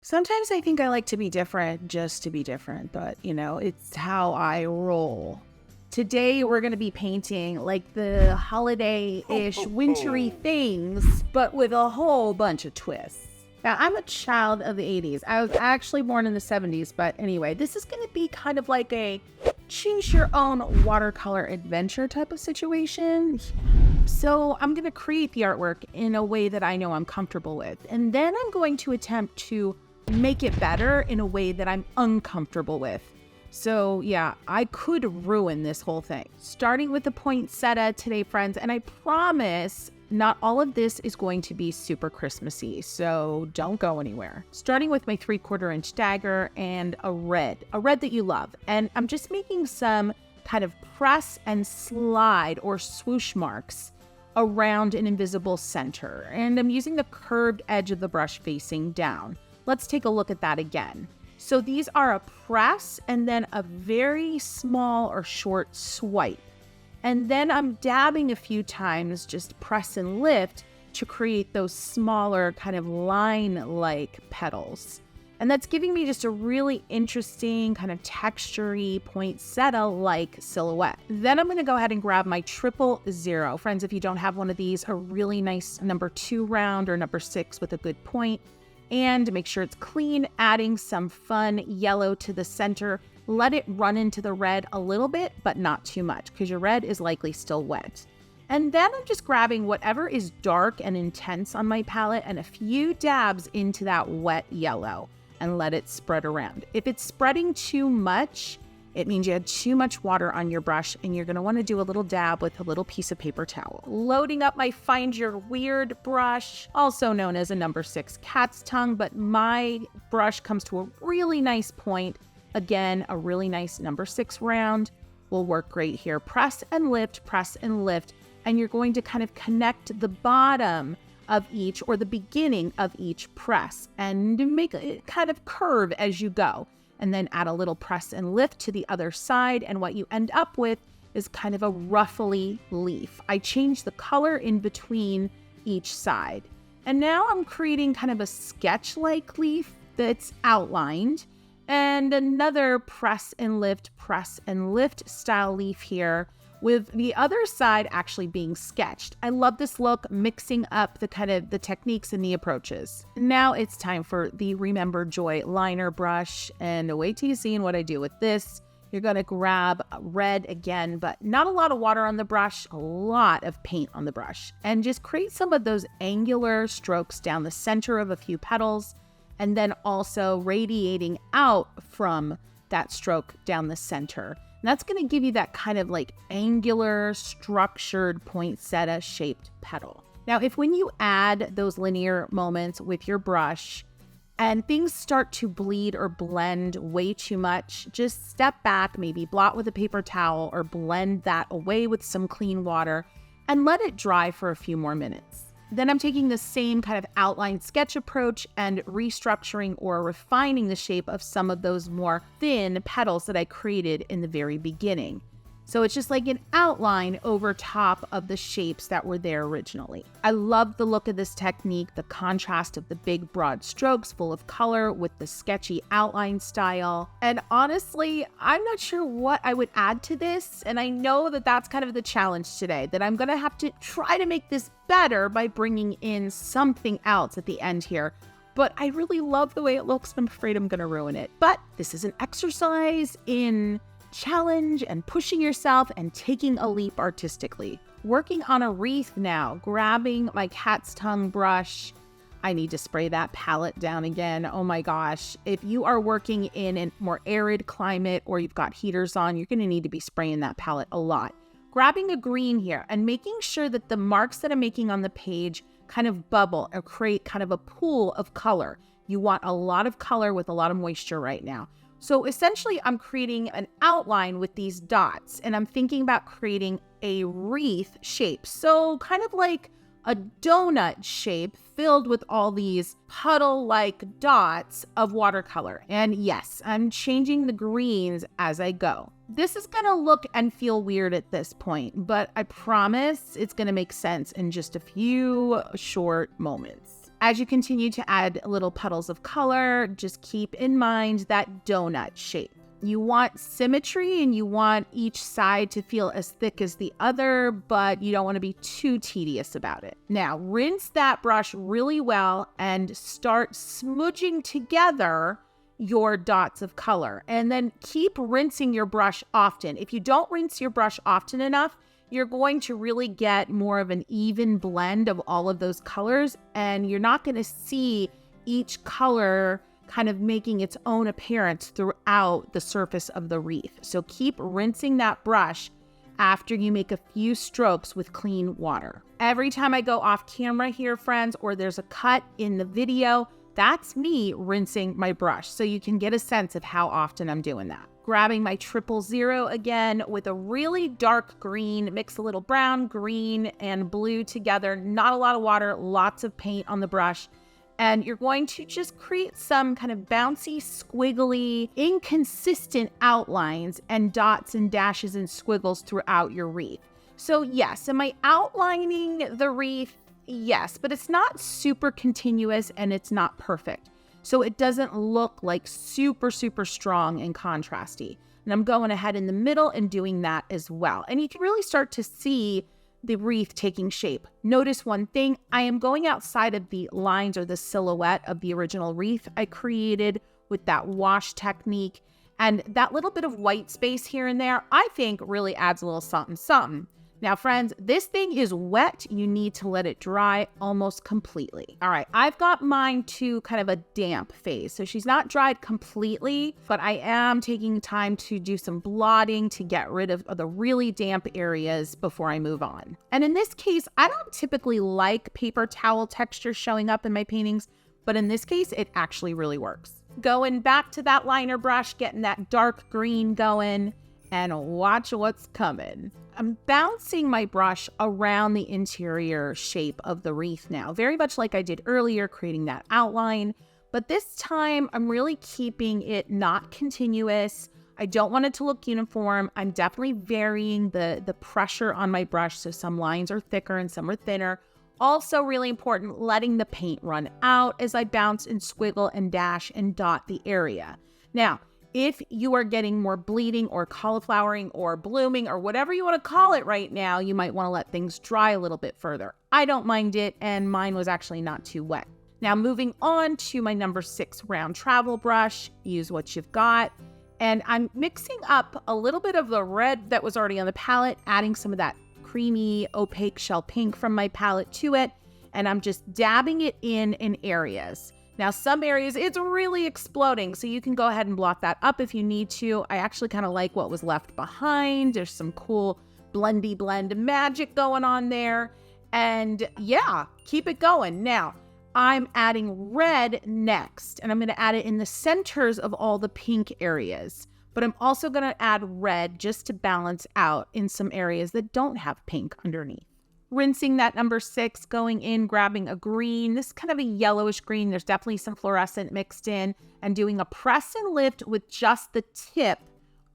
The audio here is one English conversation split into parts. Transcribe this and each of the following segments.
Sometimes I think I like to be different just to be different, but it's how I roll. Today we're going to be painting like the holiday-ish wintry things, but with a whole bunch of twists. Now, I'm a child of the 80s. I was actually born in the 70s, but anyway, this is going to be kind of like a choose your own watercolor adventure type of situation. So I'm going to create the artwork in a way that I know I'm comfortable with. And then I'm going to attempt to make it better in a way that I'm uncomfortable with. So yeah, I could ruin this whole thing. Starting with the poinsettia today, friends, and I promise not all of this is going to be super Christmassy, so don't go anywhere. Starting with my 3/4 inch dagger and a red that you love. And I'm just making some kind of press and slide or swoosh marks around an invisible center. And I'm using the curved edge of the brush facing down. Let's take a look at that again. So these are a press and then a very small or short swipe. And then I'm dabbing a few times, just press and lift to create those smaller kind of line-like petals. And that's giving me just a really interesting kind of texture-y poinsettia-like silhouette. Then I'm gonna go ahead and grab my 000. Friends, if you don't have one of these, a really nice number 2 round or number 6 with a good point. And make sure it's clean, adding some fun yellow to the center. Let it run into the red a little bit, but not too much because your red is likely still wet. And then I'm just grabbing whatever is dark and intense on my palette and a few dabs into that wet yellow and let it spread around. If it's spreading too much, it means you had too much water on your brush and you're gonna wanna do a little dab with a little piece of paper towel. Loading up my Find Your Weird brush, also known as a number 6 cat's tongue, but my brush comes to a really nice point. Again, a really nice number 6 round will work great here. Press and lift, and you're going to kind of connect the bottom of each or the beginning of each press and make it kind of curve as you go. And then add a little press and lift to the other side. And what you end up with is kind of a ruffly leaf. I changed the color in between each side. And now I'm creating kind of a sketch-like leaf that's outlined and another press and lift style leaf here with the other side actually being sketched. I love this look, mixing up the techniques and the approaches. Now it's time for the Remember Joy liner brush, and wait till you see what I do with this. You're gonna grab red again, but not a lot of water on the brush, a lot of paint on the brush, and just create some of those angular strokes down the center of a few petals, and then also radiating out from that stroke down the center. And that's going to give you that kind of like angular, structured poinsettia shaped petal. Now, if when you add those linear moments with your brush and things start to bleed or blend way too much, just step back, maybe blot with a paper towel or blend that away with some clean water and let it dry for a few more minutes. Then I'm taking the same kind of outline sketch approach and restructuring or refining the shape of some of those more thin petals that I created in the very beginning. So it's just like an outline over top of the shapes that were there originally. I love the look of this technique, the contrast of the big broad strokes full of color with the sketchy outline style. And honestly, I'm not sure what I would add to this. And I know that that's kind of the challenge today, that I'm gonna have to try to make this better by bringing in something else at the end here. But I really love the way it looks. I'm afraid I'm gonna ruin it. But this is an exercise in challenge and pushing yourself and taking a leap artistically. Working on a wreath now, grabbing my cat's tongue brush. I need to spray that palette down again. Oh my gosh. If you are working in a more arid climate or you've got heaters on, you're gonna need to be spraying that palette a lot. Grabbing a green here and making sure that the marks that I'm making on the page kind of bubble or create kind of a pool of color. You want a lot of color with a lot of moisture right now. So essentially, I'm creating an outline with these dots, and I'm thinking about creating a wreath shape. So kind of like a donut shape filled with all these puddle-like dots of watercolor. And yes, I'm changing the greens as I go. This is gonna look and feel weird at this point, but I promise it's gonna make sense in just a few short moments. As you continue to add little puddles of color, just keep in mind that donut shape. You want symmetry and you want each side to feel as thick as the other, but you don't want to be too tedious about it. Now, rinse that brush really well and start smudging together your dots of color. And then keep rinsing your brush often. If you don't rinse your brush often enough, you're going to really get more of an even blend of all of those colors, and you're not going to see each color kind of making its own appearance throughout the surface of the wreath. So keep rinsing that brush after you make a few strokes with clean water. Every time I go off camera here, friends, or there's a cut in the video, that's me rinsing my brush, so you can get a sense of how often I'm doing that. Grabbing my 000 again with a really dark green, mix a little brown, green, and blue together. Not a lot of water, lots of paint on the brush. And you're going to just create some kind of bouncy, squiggly, inconsistent outlines and dots and dashes and squiggles throughout your wreath. So yes, am I outlining the wreath? Yes, but it's not super continuous and it's not perfect. So it doesn't look like super strong and contrasty. And I'm going ahead in the middle and doing that as well. And you can really start to see the wreath taking shape. Notice one thing, I am going outside of the lines or the silhouette of the original wreath I created with that wash technique. And that little bit of white space here and there, I think really adds a little something. Now, friends, this thing is wet. You need to let it dry almost completely. All right, I've got mine to kind of a damp phase. So she's not dried completely, but I am taking time to do some blotting to get rid of the really damp areas before I move on. And in this case, I don't typically like paper towel texture showing up in my paintings, but in this case, it actually really works. Going back to that liner brush, getting that dark green going, and watch what's coming. I'm bouncing my brush around the interior shape of the wreath now, very much like I did earlier, creating that outline. But this time, I'm really keeping it not continuous. I don't want it to look uniform. I'm definitely varying the pressure on my brush, so some lines are thicker and some are thinner. Also really important, letting the paint run out as I bounce and squiggle and dash and dot the area. Now, if you are getting more bleeding or cauliflowering or blooming or whatever you want to call it right now, you might want to let things dry a little bit further. I don't mind it, and mine was actually not too wet. Now moving on to my number 6 round travel brush, use what you've got. And I'm mixing up a little bit of the red that was already on the palette, adding some of that creamy opaque shell pink from my palette to it. And I'm just dabbing it in areas. Now, some areas, it's really exploding, so you can go ahead and blot that up if you need to. I actually kind of like what was left behind. There's some cool blendy blend magic going on there. And yeah, keep it going. Now, I'm adding red next, and I'm going to add it in the centers of all the pink areas. But I'm also going to add red just to balance out in some areas that don't have pink underneath. Rinsing that number 6, going in, grabbing a green. This is kind of a yellowish green. There's definitely some fluorescent mixed in, and doing a press and lift with just the tip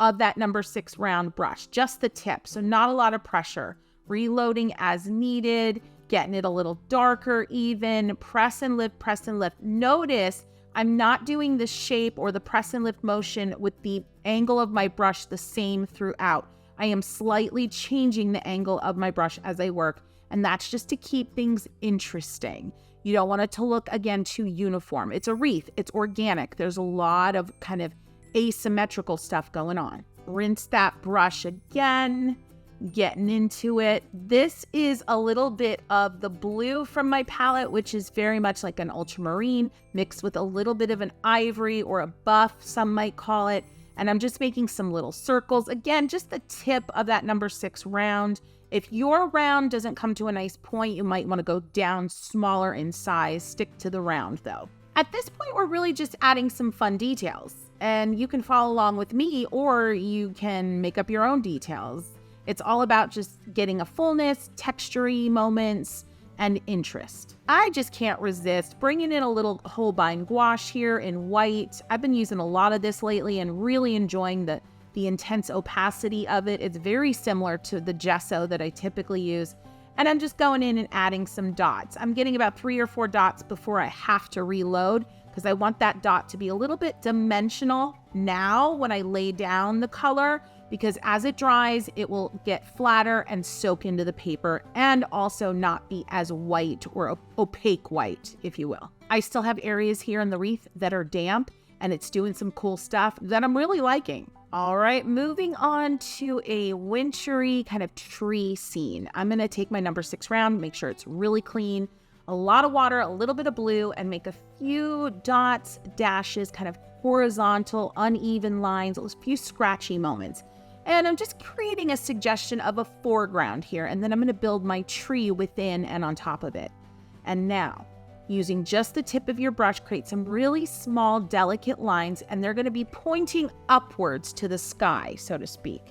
of that number 6 round brush, just the tip. So not a lot of pressure. Reloading as needed, getting it a little darker even, press and lift, press and lift. Notice I'm not doing the shape or the press and lift motion with the angle of my brush the same throughout. I am slightly changing the angle of my brush as I work, and that's just to keep things interesting. You don't want it to look, again, too uniform. It's a wreath. It's organic. There's a lot of kind of asymmetrical stuff going on. Rinse that brush again, getting into it. This is a little bit of the blue from my palette, which is very much like an ultramarine mixed with a little bit of an ivory or a buff, some might call it. And I'm just making some little circles. Again, just the tip of that number 6 round. If your round doesn't come to a nice point, you might want to go down smaller in size. Stick to the round though. At this point, we're really just adding some fun details. And you can follow along with me, or you can make up your own details. It's all about just getting a fullness, texture-y moments, and interest. I just can't resist bringing in a little Holbein gouache here in white. I've been using a lot of this lately and really enjoying the intense opacity of it. It's very similar to the gesso that I typically use. And I'm just going in and adding some dots. I'm getting about 3 or 4 dots before I have to reload because I want that dot to be a little bit dimensional now when I lay down the color, because as it dries, it will get flatter and soak into the paper and also not be as white or opaque white, if you will. I still have areas here in the wreath that are damp, and it's doing some cool stuff that I'm really liking. All right, moving on to a wintry kind of tree scene. I'm going to take my number 6 round, make sure it's really clean, a lot of water, a little bit of blue, and make a few dots, dashes, kind of horizontal, uneven lines, a few scratchy moments. And I'm just creating a suggestion of a foreground here, and then I'm going to build my tree within and on top of it. And now, using just the tip of your brush, create some really small, delicate lines, and they're going to be pointing upwards to the sky, so to speak.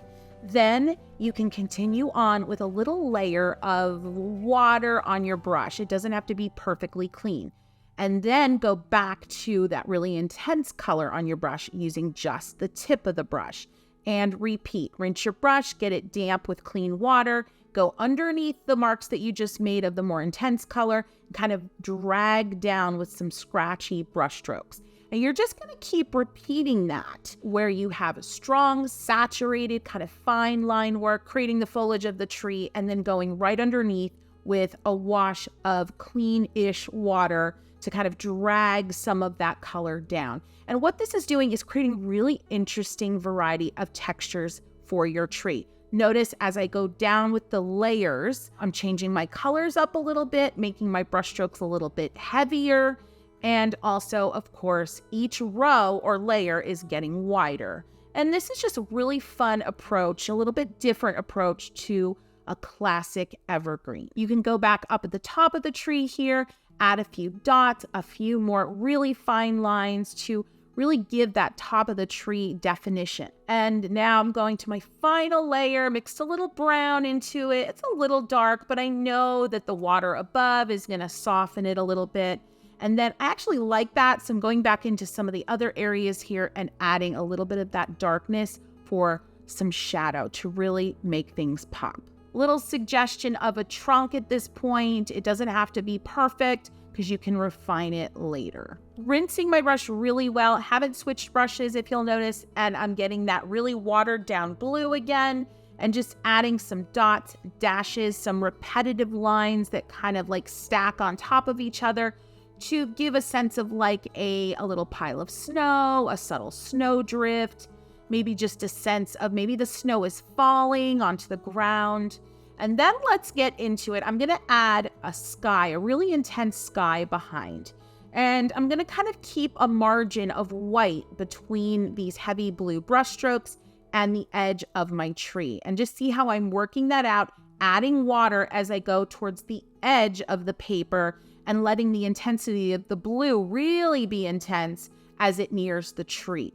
Then you can continue on with a little layer of water on your brush. It doesn't have to be perfectly clean. And then go back to that really intense color on your brush using just the tip of the brush. And repeat. Rinse your brush, get it damp with clean water, go underneath the marks that you just made of the more intense color, kind of drag down with some scratchy brush strokes. And you're just going to keep repeating that where you have a strong, saturated, kind of fine line work, creating the foliage of the tree, and then going right underneath with a wash of clean-ish water to kind of drag some of that color down. And what this is doing is creating really interesting variety of textures for your tree. Notice as I go down with the layers, I'm changing my colors up a little bit, making my brush strokes a little bit heavier. And also, of course, each row or layer is getting wider. And this is just a really fun approach, a little bit different approach to a classic evergreen. You can go back up at the top of the tree here, add a few dots, a few more really fine lines to really give that top of the tree definition. And now I'm going to my final layer, mixed a little brown into it. It's a little dark, but I know that the water above is going to soften it a little bit. And then I actually like that, so I'm going back into some of the other areas here and adding a little bit of that darkness for some shadow to really make things pop. Little suggestion of a trunk at this point. It doesn't have to be perfect because you can refine it later. Rinsing my brush really well. Haven't switched brushes if you'll notice, and I'm getting that really watered down blue again, and just adding some dots, dashes, some repetitive lines that kind of like stack on top of each other to give a sense of like a little pile of snow, a subtle snowdrift, maybe just a sense of maybe the snow is falling onto the ground. And then let's get into it. I'm going to add a sky, a really intense sky behind. And I'm going to kind of keep a margin of white between these heavy blue brush strokes and the edge of my tree. And just see how I'm working that out, adding water as I go towards the edge of the paper and letting the intensity of the blue really be intense as it nears the tree.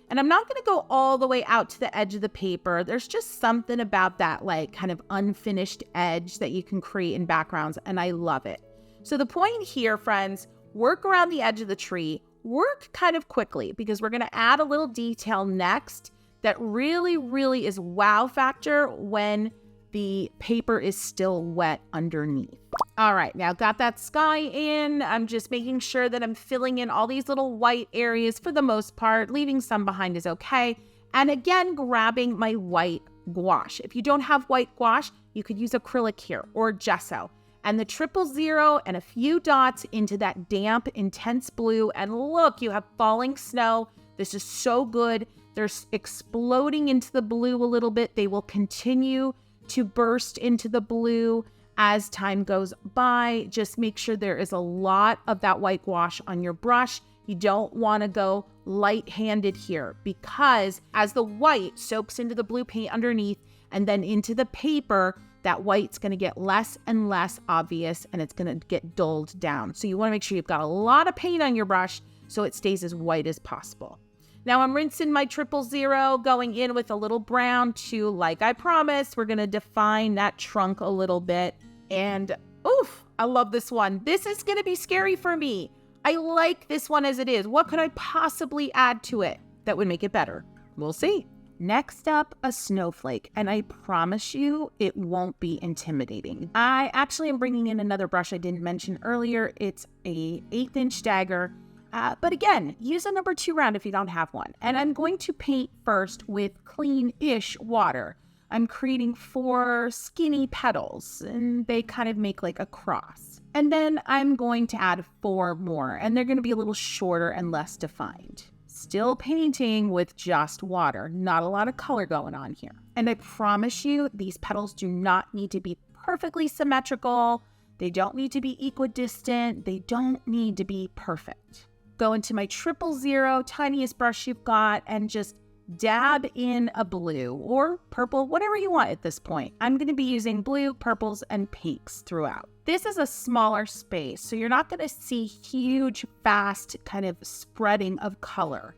And I'm not going to go all the way out to the edge of the paper. There's just something about that like kind of unfinished edge that you can create in backgrounds, and I love it. So the point here, friends, work around the edge of the tree, work kind of quickly because we're going to add a little detail next that really, really is wow factor when the paper is still wet underneath. All right, now got that sky in. I'm just making sure that I'm filling in all these little white areas for the most part. Leaving some behind is okay. And again, grabbing my white gouache. If you don't have white gouache, you could use acrylic here or gesso. And the 000 and a few dots into that damp, intense blue. And look, you have falling snow. This is so good. They're exploding into the blue a little bit. They will continue to burst into the blue as time goes by. Just make sure there is a lot of that white gouache on your brush. You don't want to go light-handed here because as the white soaks into the blue paint underneath and then into the paper, that white's going to get less and less obvious and it's going to get dulled down. So you want to make sure you've got a lot of paint on your brush so it stays as white as possible. Now I'm rinsing my 000, going in with a little brown to, like I promised, we're going to define that trunk a little bit. And oof, I love this one. This is going to be scary for me. I like this one as it is. What could I possibly add to it that would make it better? We'll see. Next up, a snowflake, and I promise you it won't be intimidating. I actually am bringing in another brush I didn't mention earlier. It's a 1/8" dagger, but again, use a number 2 round if you don't have one. And I'm going to paint first with clean-ish water. I'm creating 4 skinny petals, and they kind of make like a cross. And then I'm going to add 4 more, and they're going to be a little shorter and less defined. Still painting with just water, not a lot of color going on here. And I promise you, these petals do not need to be perfectly symmetrical. They don't need to be equidistant. They don't need to be perfect. Go into my 000, tiniest brush you've got, and just dab in a blue or purple, whatever you want at this point. I'm going to be using blue, purples, and pinks throughout. This is a smaller space, so you're not going to see huge, fast kind of spreading of color.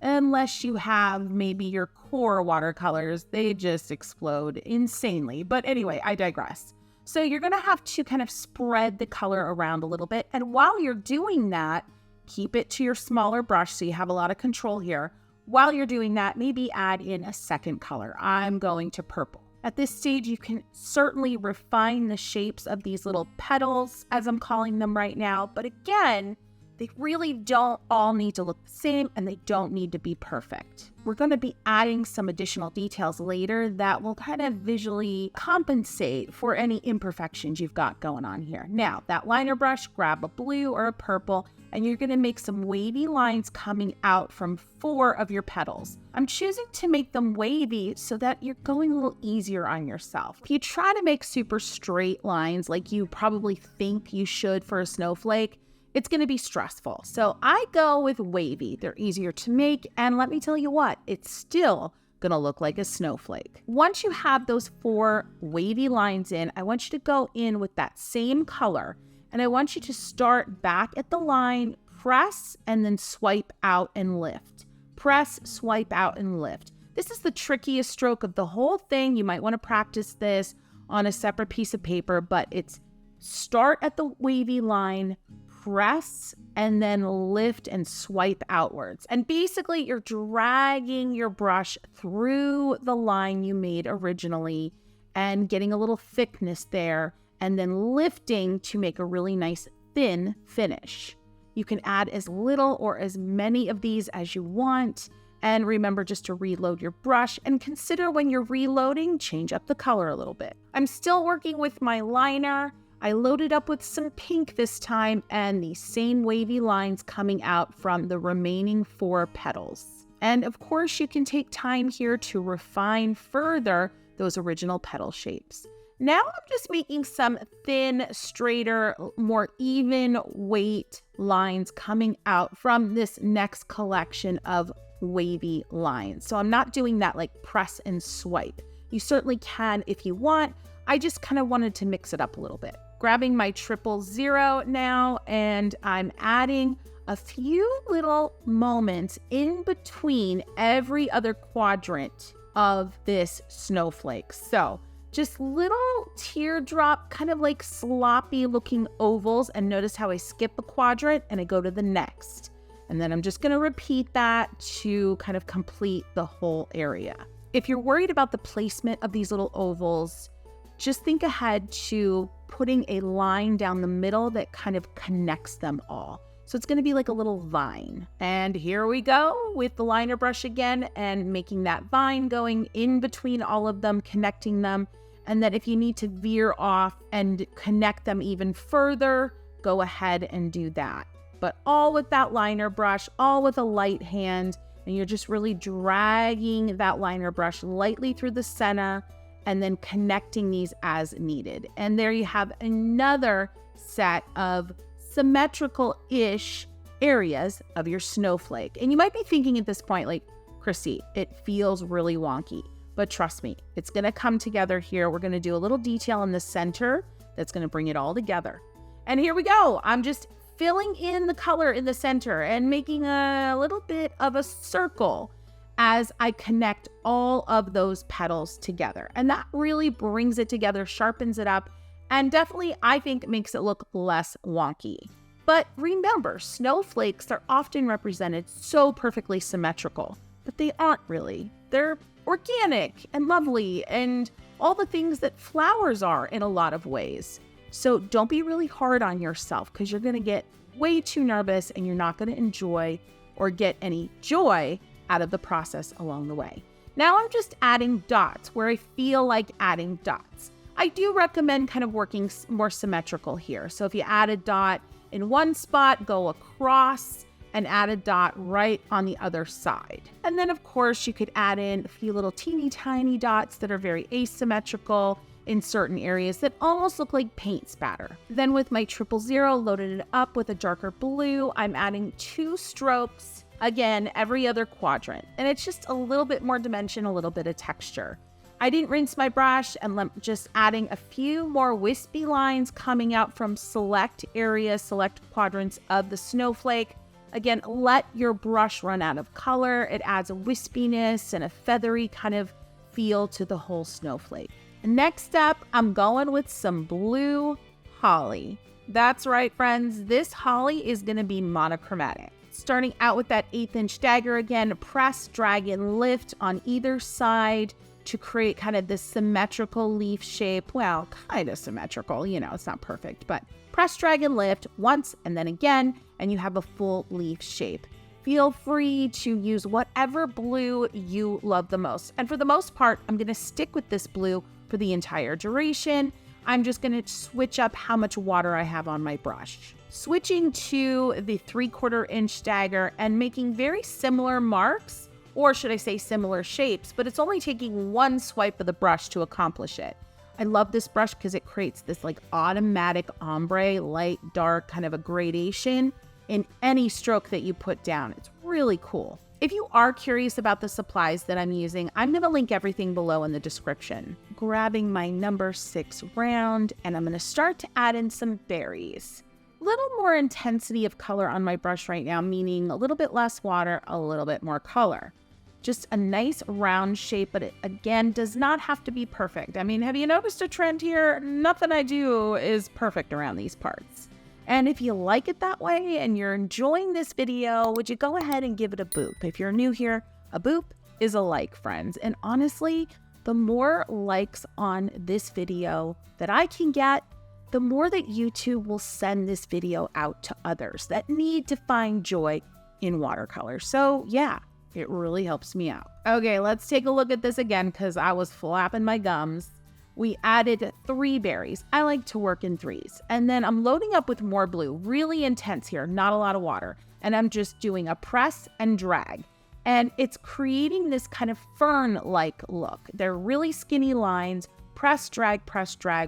Unless you have maybe your core watercolors, they just explode insanely. But anyway, I digress. So you're going to have to kind of spread the color around a little bit. And while you're doing that, keep it to your smaller brush so you have a lot of control here. While you're doing that, maybe add in a second color. I'm going to purple. At this stage, you can certainly refine the shapes of these little petals, as I'm calling them right now. But again, they really don't all need to look the same, and they don't need to be perfect. We're going to be adding some additional details later that will kind of visually compensate for any imperfections you've got going on here. Now, that liner brush, grab a blue or a purple, and you're going to make some wavy lines coming out from 4 of your petals. I'm choosing to make them wavy so that you're going a little easier on yourself. If you try to make super straight lines like you probably think you should for a snowflake, it's going to be stressful. So I go with wavy. They're easier to make, and let me tell you what, it's still going to look like a snowflake. Once you have those 4 wavy lines in, I want you to go in with that same color, and I want you to start back at the line, press, and then swipe out and lift. Press, swipe out, and lift. This is the trickiest stroke of the whole thing. You might want to practice this on a separate piece of paper, but it's start at the wavy line, press, and then lift and swipe outwards. And basically, you're dragging your brush through the line you made originally and getting a little thickness there, and then lifting to make a really nice thin finish. You can add as little or as many of these as you want. And remember just to reload your brush, and consider when you're reloading, change up the color a little bit. I'm still working with my liner. I loaded up with some pink this time, and the same wavy lines coming out from the remaining 4 petals. And of course, you can take time here to refine further those original petal shapes. Now I'm just making some thin, straighter, more even weight lines coming out from this next collection of wavy lines. So I'm not doing that like press and swipe. You certainly can if you want. I just kind of wanted to mix it up a little bit. Grabbing my 000 now, and I'm adding a few little moments in between every other quadrant of this snowflake. So just little teardrop, kind of like sloppy looking ovals. And notice how I skip a quadrant and I go to the next. And then I'm just going to repeat that to kind of complete the whole area. If you're worried about the placement of these little ovals, just think ahead to putting a line down the middle that kind of connects them all. So it's going to be like a little vine. And here we go with the liner brush again and making that vine going in between all of them, connecting them. And then if you need to veer off and connect them even further, go ahead and do that. But all with that liner brush, all with a light hand, and you're just really dragging that liner brush lightly through the center and then connecting these as needed. And there you have another set of symmetrical-ish areas of your snowflake. And you might be thinking at this point, like, Christy, it feels really wonky. But trust me, it's going to come together here. We're going to do a little detail in the center that's going to bring it all together. And here we go. I'm just filling in the color in the center and making a little bit of a circle as I connect all of those petals together. And that really brings it together, sharpens it up, and definitely, I think, makes it look less wonky. But remember, snowflakes are often represented so perfectly symmetrical. but they aren't really. They're organic and lovely and all the things that flowers are in a lot of ways. So don't be really hard on yourself, because you're going to get way too nervous and you're not going to enjoy or get any joy out of the process along the way. Now I'm just adding dots where I feel like adding dots. I do recommend kind of working more symmetrical here. So if you add a dot in one spot, go across and add a dot right on the other side. And then of course you could add in a few little teeny tiny dots that are very asymmetrical in certain areas that almost look like paint spatter. Then with my 000, loaded it up with a darker blue, I'm adding 2 strokes, again, every other quadrant. And it's just a little bit more dimension, a little bit of texture. I didn't rinse my brush, and I'm just adding a few more wispy lines coming out from select areas, select quadrants of the snowflake. Again, let your brush run out of color. It adds a wispiness and a feathery kind of feel to the whole snowflake. Next up, I'm going with some blue holly. That's right, friends. This holly is going to be monochromatic. Starting out with that 1/8 inch dagger again, press, drag, and lift on either side to create kind of this symmetrical leaf shape. Well, kind of symmetrical, it's not perfect, but press, drag, and lift once and then again, and you have a full leaf shape. Feel free to use whatever blue you love the most. And for the most part, I'm going to stick with this blue for the entire duration. I'm just going to switch up how much water I have on my brush. Switching to the 3/4 inch dagger and making very similar marks, or should I say similar shapes, but it's only taking one swipe of the brush to accomplish it. I love this brush because it creates this like automatic ombre, light, dark, kind of a gradation in any stroke that you put down. It's really cool. If you are curious about the supplies that I'm using, I'm going to link everything below in the description. Grabbing my number 6 round, and I'm going to start to add in some berries. A little more intensity of color on my brush right now, meaning a little bit less water, a little bit more color. Just a nice round shape, but it again does not have to be perfect. I mean, have you noticed a trend here? Nothing I do is perfect around these parts. And if you like it that way and you're enjoying this video, would you go ahead and give it a boop? If you're new here, a boop is a like, friends. And honestly, the more likes on this video that I can get, the more that YouTube will send this video out to others that need to find joy in watercolor. So yeah, it really helps me out. Okay, let's take a look at this again because I was flapping my gums. We added 3 berries. I like to work in 3s. And then I'm loading up with more blue, really intense here, not a lot of water. And I'm just doing a press and drag. And it's creating this kind of fern-like look. They're really skinny lines, press, drag,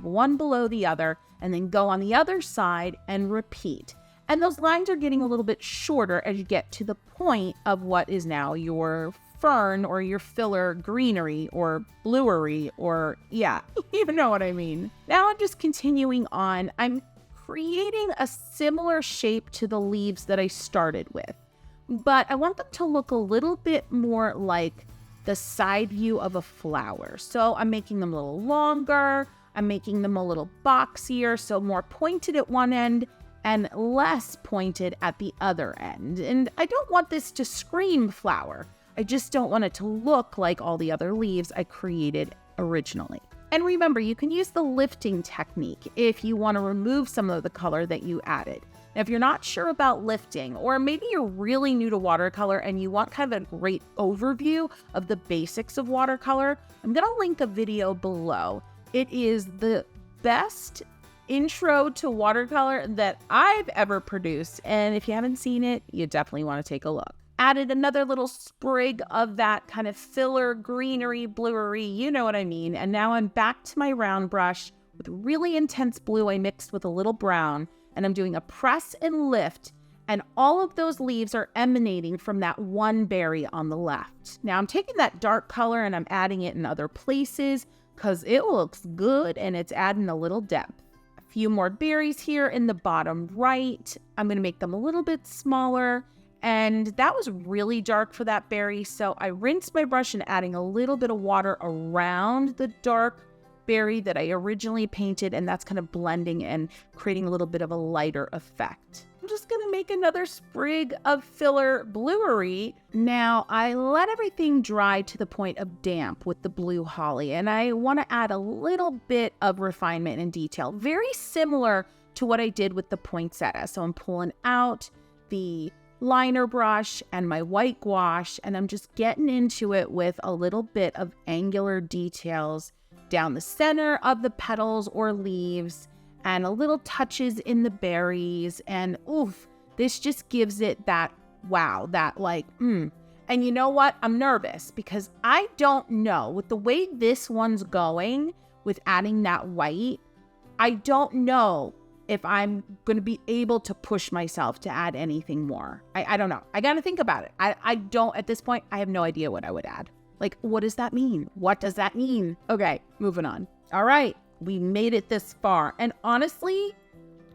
one below the other, and then go on the other side and repeat. And those lines are getting a little bit shorter as you get to the point of what is now your fern or your filler greenery or bluery, or yeah, you know what I mean. Now I'm just continuing on. I'm creating a similar shape to the leaves that I started with, but I want them to look a little bit more like the side view of a flower. So I'm making them a little longer. I'm making them a little boxier, so more pointed at one end and less pointed at the other end. And I don't want this to scream flower. I just don't want it to look like all the other leaves I created originally. And remember, you can use the lifting technique if you want to remove some of the color that you added. Now, if you're not sure about lifting, or maybe you're really new to watercolor and you want kind of a great overview of the basics of watercolor, I'm going to link a video below. It is the best intro to watercolor that I've ever produced. And if you haven't seen it, you definitely want to take a look. Added another little sprig of that kind of filler, greenery, bluery, you know what I mean. And now I'm back to my round brush with really intense blue I mixed with a little brown. And I'm doing a press and lift. And all of those leaves are emanating from that one berry on the left. Now I'm taking that dark color and I'm adding it in other places because it looks good and it's adding a little depth. A few more berries here in the bottom right. I'm going to make them a little bit smaller. And that was really dark for that berry, so I rinsed my brush and adding a little bit of water around the dark berry that I originally painted, and that's kind of blending and creating a little bit of a lighter effect. I'm just going to make another sprig of filler bluery. Now, I let everything dry to the point of damp with the blue holly, and I want to add a little bit of refinement and detail, very similar to what I did with the poinsettia. So I'm pulling out the liner brush and my white gouache, and I'm just getting into it with a little bit of angular details down the center of the petals or leaves, and a little touches in the berries. And oof, this just gives it that wow, that like, And you know what? I'm nervous because I don't know with the way this one's going with adding that white. I don't know if I'm going to be able to push myself to add anything more. I don't know. I got to think about it. I don't, at this point, I have no idea what I would add. Like, what does that mean? What does that mean? Okay, moving on. All right, we made it this far. And honestly,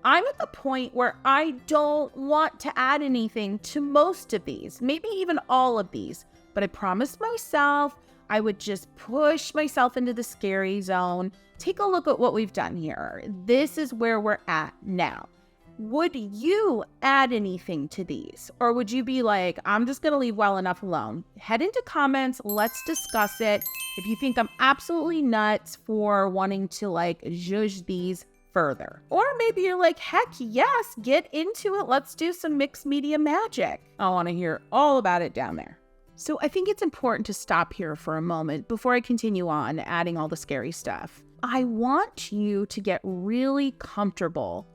I'm at the point where I don't want to add anything to most of these, maybe even all of these. But I promised myself I would just push myself into the scary zone. Take a look at what we've done here. This is where we're at now. Would you add anything to these? Or would you be like, I'm just going to leave well enough alone? Head into comments. Let's discuss it. If you think I'm absolutely nuts for wanting to like zhuzh these further. Or maybe you're like, heck yes, get into it. Let's do some mixed media magic. I want to hear all about it down there. So I think it's important to stop here for a moment before I continue on adding all the scary stuff. I want you to get really comfortable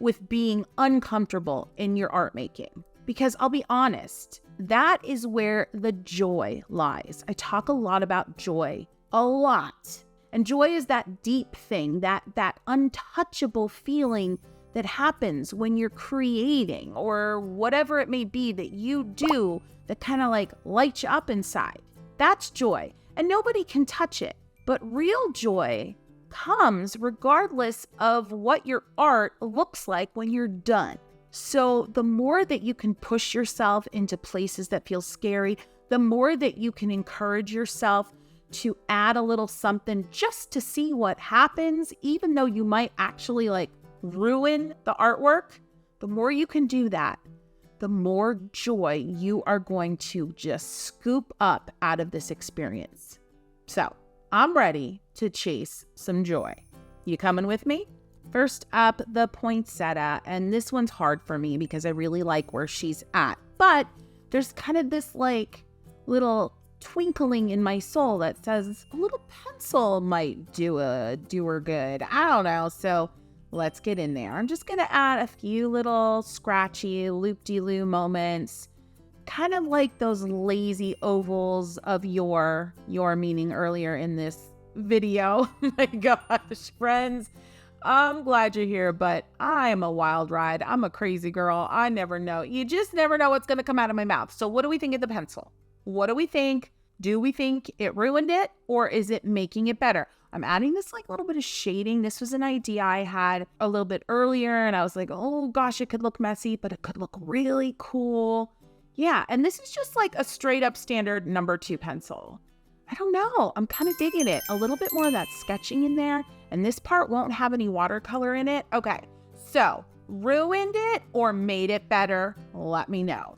with being uncomfortable in your art making. Because I'll be honest, that is where the joy lies. I talk a lot about joy, a lot. And joy is that deep thing, that untouchable feeling that happens when you're creating or whatever it may be that you do that kind of like lights you up inside. That's joy. And nobody can touch it. But real joy comes regardless of what your art looks like when you're done. So the more that you can push yourself into places that feel scary, the more that you can encourage yourself to add a little something just to see what happens, even though you might actually like ruin the artwork, the more you can do that, the more joy you are going to just scoop up out of this experience. So I'm ready to chase some joy. You coming with me? First up, the poinsettia, and this one's hard for me because I really like where she's at, but there's kind of this like little twinkling in my soul that says a little pencil might do her good. I don't know, so let's get in there. I'm just gonna add a few little scratchy loop-de-loo moments, kind of like those lazy ovals of your meaning earlier in this video. My gosh, friends, I'm glad you're here, but I am a wild ride. I'm a crazy girl. I never know. You just never know what's going to come out of my mouth. So what do we think of the pencil? What do we think? Do we think it ruined it, or is it making it better? I'm adding this like little bit of shading. This was an idea I had a little bit earlier, and I was like, oh gosh, it could look messy, but it could look really cool. Yeah, and this is just like a straight up standard number 2 pencil. I don't know. I'm kind of digging it. A little bit more of that sketching in there. And this part won't have any watercolor in it. Okay, so ruined it or made it better? Let me know.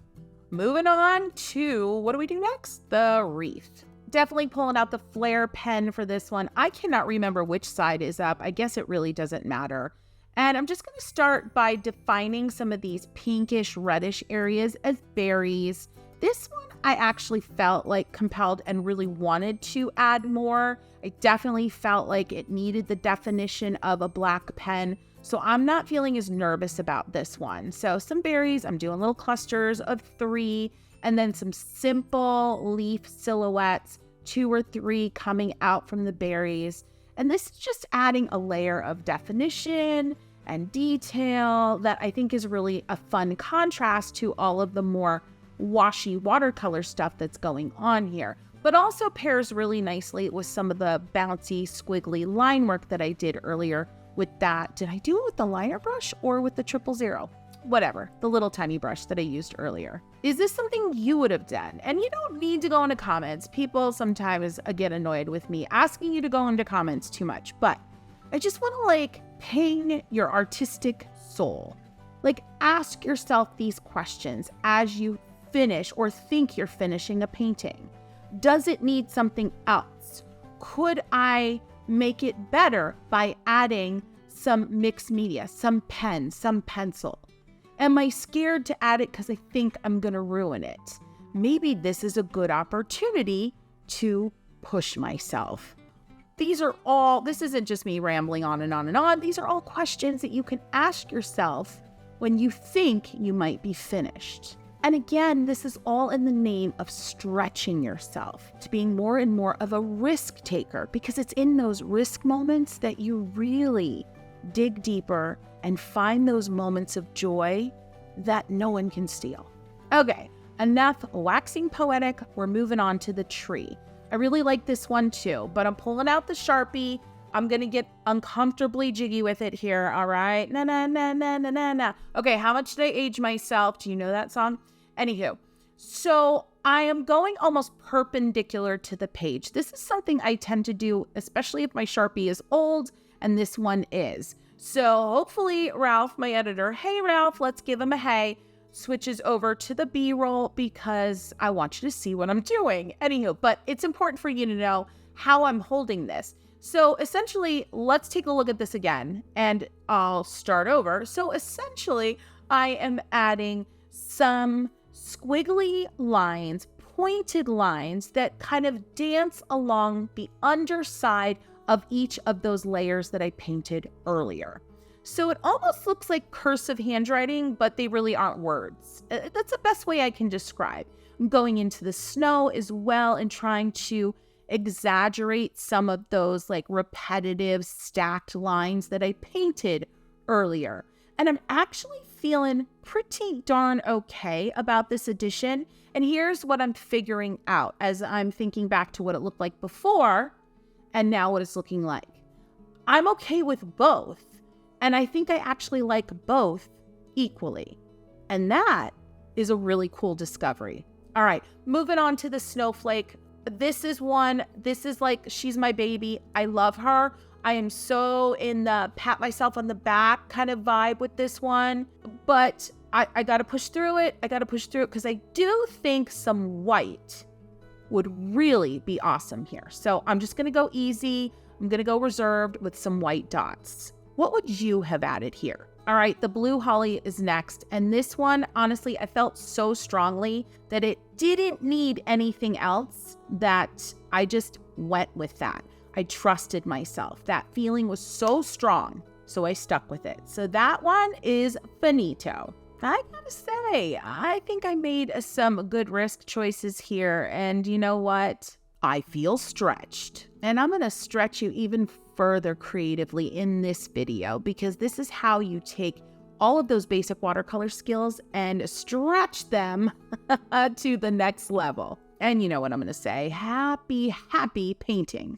Moving on to, what do we do next? The wreath. Definitely pulling out the Flair pen for this one. I cannot remember which side is up. I guess it really doesn't matter. And I'm just going to start by defining some of these pinkish reddish areas as berries. This one I actually felt like compelled and really wanted to add more. I definitely felt like it needed the definition of a black pen. So I'm not feeling as nervous about this one. So some berries, I'm doing little clusters of 3, and then some simple leaf silhouettes, 2 or 3 coming out from the berries. And this is just adding a layer of definition and detail that I think is really a fun contrast to all of the more washy watercolor stuff that's going on here, but also pairs really nicely with some of the bouncy squiggly line work that I did earlier with that. Did I do it with the liner brush or with the 000? Whatever, the little tiny brush that I used earlier. Is this something you would have done? And you don't need to go into comments. People sometimes get annoyed with me asking you to go into comments too much, but I just want to like ping your artistic soul. Like, ask yourself these questions as you finish or think you're finishing a painting. Does it need something else? Could I make it better by adding some mixed media, some pen, some pencil? Am I scared to add it because I think I'm going to ruin it? Maybe this is a good opportunity to push myself. This isn't just me rambling on and on and on. These are all questions that you can ask yourself when you think you might be finished. And again, this is all in the name of stretching yourself to being more and more of a risk taker, because it's in those risk moments that you really dig deeper and find those moments of joy that no one can steal. Okay, enough waxing poetic. We're moving on to the tree. I really like this one too, but I'm pulling out the Sharpie. I'm going to get uncomfortably jiggy with it here, all right? Na, na, na, na, na, na, na. Okay, How Much Did I Age Myself? Do you know that song? Anywho, so I am going almost perpendicular to the page. This is something I tend to do, especially if my Sharpie is old, and this one is. So hopefully Ralph, my editor, hey Ralph, let's give him a hey, switches over to the B-roll because I want you to see what I'm doing. Anywho, but it's important for you to know how I'm holding this. So essentially, let's take a look at this again, and I'll start over. So essentially, I am adding some squiggly lines, pointed lines that kind of dance along the underside of each of those layers that I painted earlier. So it almost looks like cursive handwriting, but they really aren't words. That's the best way I can describe. I'm going into the snow as well and trying to exaggerate some of those like repetitive stacked lines that I painted earlier. And I'm actually feeling pretty darn okay about this edition. And here's what I'm figuring out as I'm thinking back to what it looked like before and now what it's looking like. I'm okay with both. And I think I actually like both equally. And that is a really cool discovery. All right, moving on to the snowflake. This is like, she's my baby. I love her. I am so in the pat myself on the back kind of vibe with this one. But I got to push through it. Because I do think some white would really be awesome here. So I'm just going to go easy. I'm going to go reserved with some white dots. What would you have added here? All right, the blue holly is next. And this one, honestly, I felt so strongly that it didn't need anything else, that I just went with that. I trusted myself. That feeling was so strong, so I stuck with it. So that one is finito. I gotta say, I think I made some good risk choices here. And you know what? I feel stretched. And I'm gonna stretch you even further creatively in this video, because this is how you take all of those basic watercolor skills and stretch them to the next level. And you know what I'm gonna say, happy painting.